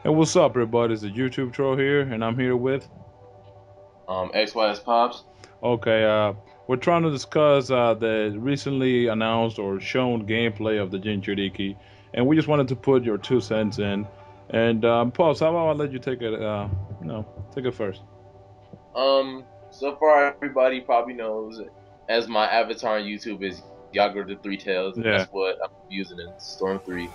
Hey, what's up, everybody? It's the YouTube troll here, and I'm here with. XY's Pops. Okay, we're trying to discuss the recently announced or shown gameplay of the Jinchuriki, and we just wanted to put your 2 cents in. And Pulse, how about I let you take it? No, take it first. So far everybody probably knows as my avatar on YouTube is Yager the Three Tails, and Yeah, that's what I'm using in Storm 3.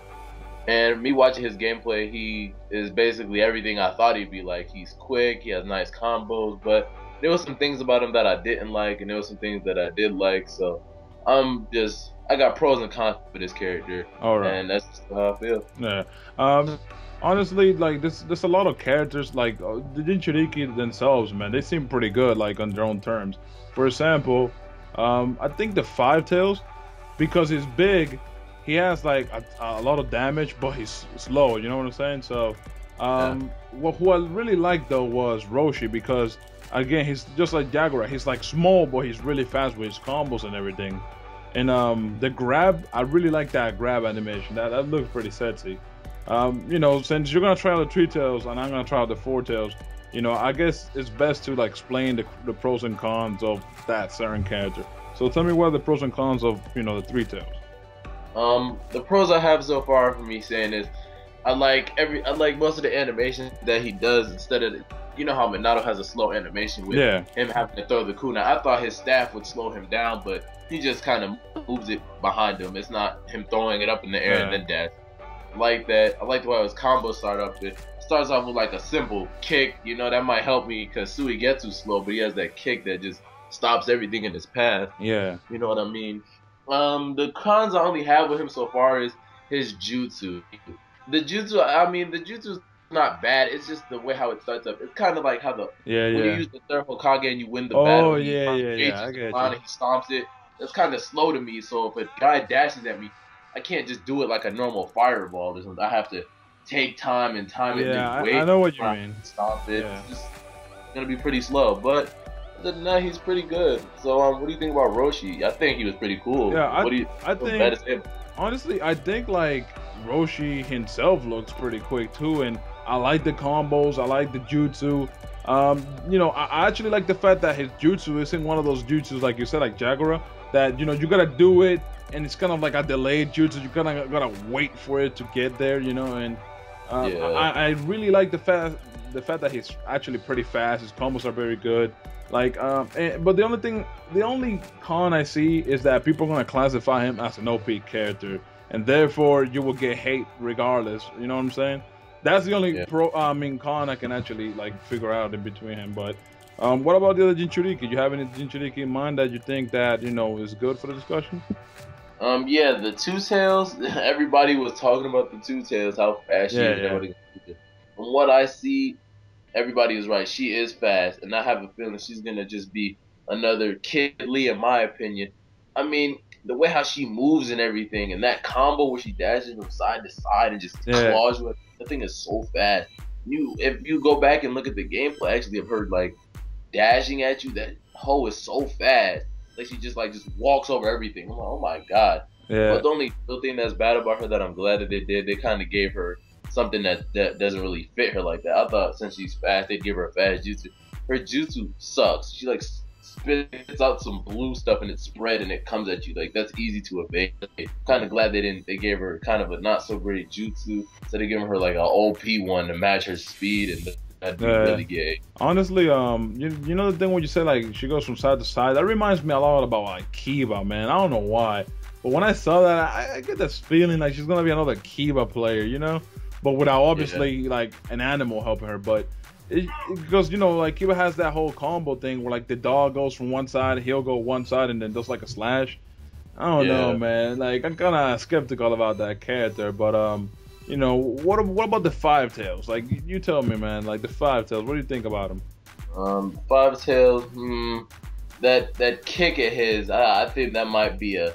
And me watching his gameplay, he is basically everything I thought he'd be like. He's quick, he has nice combos, but there was some things about him that I didn't like, and there was some things that I did like. So I got pros and cons for this character, all right. and that's just how I feel. Yeah. Um, honestly, like there's a lot of characters like the Jinchuriki themselves, man. They seem pretty good, like on their own terms. For example, I think the Five Tails, because he's big, he has like a lot of damage, but he's slow. You know what I'm saying? So, Yeah, what who I really liked though was Roshi because again, he's just like Jaguar. He's like small, but he's really fast with his combos and everything. And the grab, I really like that grab animation. That looks pretty sexy. Since you're gonna try out the three tails and I'm gonna try out the four tails, I guess it's best to like explain the pros and cons of that certain character. So tell me what are the pros and cons of the three tails. The pros I have so far for me saying is I like most of the animation that he does instead of you know how Minato has a slow animation with Yeah, him having to throw the kunai. I thought his staff would slow him down, but he just kind of moves it behind him. It's not him throwing it up in the air and yeah, then dash. I like that. I like the way his combos start up. It starts off with like a simple kick. You know that might help me because Sui gets too slow, but he has that kick that just stops everything in his path. yeah. You know what I mean? The cons I only have with him so far is his jutsu. The jutsu is not bad. It's just the way how it starts up. It's kind of like how the Yeah, when you yeah. use the third Hokage and you win the Oh, battle, he yeah, kind of yeah, yeah. I engages the get ground you. and he stomps it. That's kind of slow to me. So if a guy dashes at me, I can't just do it like a normal fireball or something. I have to take time and time it and Yeah, then I wait know what you for him mean. to stomp it. Yeah. It's just gonna be pretty slow. But other than that, he's pretty good. So what do you think about Roshi? I think he was pretty cool. Yeah, What do you? I What's bad think as him? honestly, I think like Roshi himself looks pretty quick too, and I like the combos. I like the jutsu. I actually like the fact that his jutsu isn't one of those jutsus like you said, like Jagura, that you gotta do it, and it's kind of like a delayed jutsu. You kind of gotta wait for it to get there, and Yeah. I really like the fact that he's actually pretty fast. His combos are very good. Like, but the only con I see is that people are gonna classify him as an OP character, and therefore you will get hate regardless. You know what I'm saying? That's the only Yeah. con I can actually like figure out in between him. But what about the other Jinchuriki? You have any Jinchuriki in mind that you think that is good for the discussion? Yeah, the two tails. Everybody was talking about the two tails, how fast she Yeah, is, and yeah, everything. From what I see, everybody is right. She is fast, and I have a feeling she's gonna just be another Kid Lee, in my opinion. I mean, the way how she moves and everything, and that combo where she dashes from side to side and just yeah, claws you, that thing is so fast. If you go back and look at the gameplay, actually, I've heard like dashing at you. That hoe is so fast. Like she just walks over everything. I'm like, oh my god. yeah. But the only real thing that's bad about her that I'm glad that they did, they kind of gave her something that doesn't really fit her like that. I thought since she's fast, they'd give her a fast jutsu. Her jutsu sucks. She like spits out some blue stuff and it's spread and it comes at you. Like that's easy to evade. Kind of glad they didn't. They gave her kind of a not so great jutsu. So they gave her like an OP one to match her speed and that'd be Uh, really gay. Honestly, you know the thing when you say like she goes from side to side, that reminds me a lot about like Kiba, man. I don't know why, but when I saw that, I get this feeling like she's gonna be another Kiba player, but without Yeah. obviously like an animal helping her. But because like Kiba has that whole combo thing where like the dog goes from one side, he'll go one side, and then does like a slash. I don't know, Yeah. man. Like I'm kind of skeptical about that character, but what about the Five Tails? Like you tell me, man. Like the Five Tails, what do you think about them? Five tails. That kick of his, I think that might be a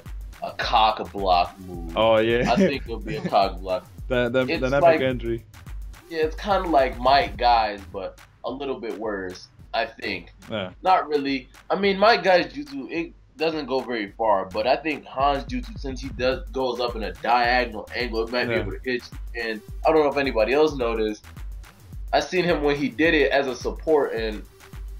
cock block move. Oh I yeah, think it'll be a cock block. the It's epic like entry. yeah, it's kind of like Mike Guy's, but a little bit worse. I think. Yeah, Not really. I mean, Mike Guy's jutsu it doesn't go very far, but I think Han's jutsu, since he does goes up in a diagonal angle, it might be yeah, able to hit you. And I don't know if anybody else noticed, I seen him when he did it as a support, and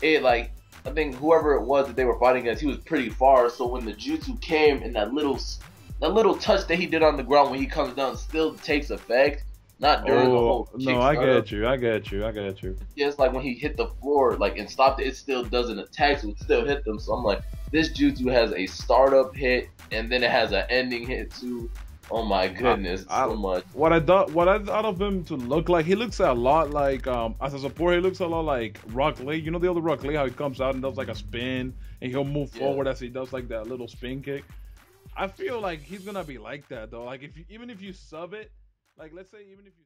it like I think whoever it was that they were fighting against, he was pretty far. So when the jutsu came and that little touch that he did on the ground when he comes down still takes effect. Not during the whole kick no, I startup. get you. Yeah, it's like when he hit the floor, like and stopped it, it still doesn't attack, so it still hit them. So I'm like, this jutsu has a startup hit and then it has an ending hit too. Oh my goodness, so much. What I thought of him to look like, he looks a lot like as a support, he looks a lot like Rock Lee. You know the other Rock Lee, how he comes out and does like a spin and he'll move forward as he does like that little spin kick. I feel like he's gonna be like that though. Like even if you sub it, like let's say even if you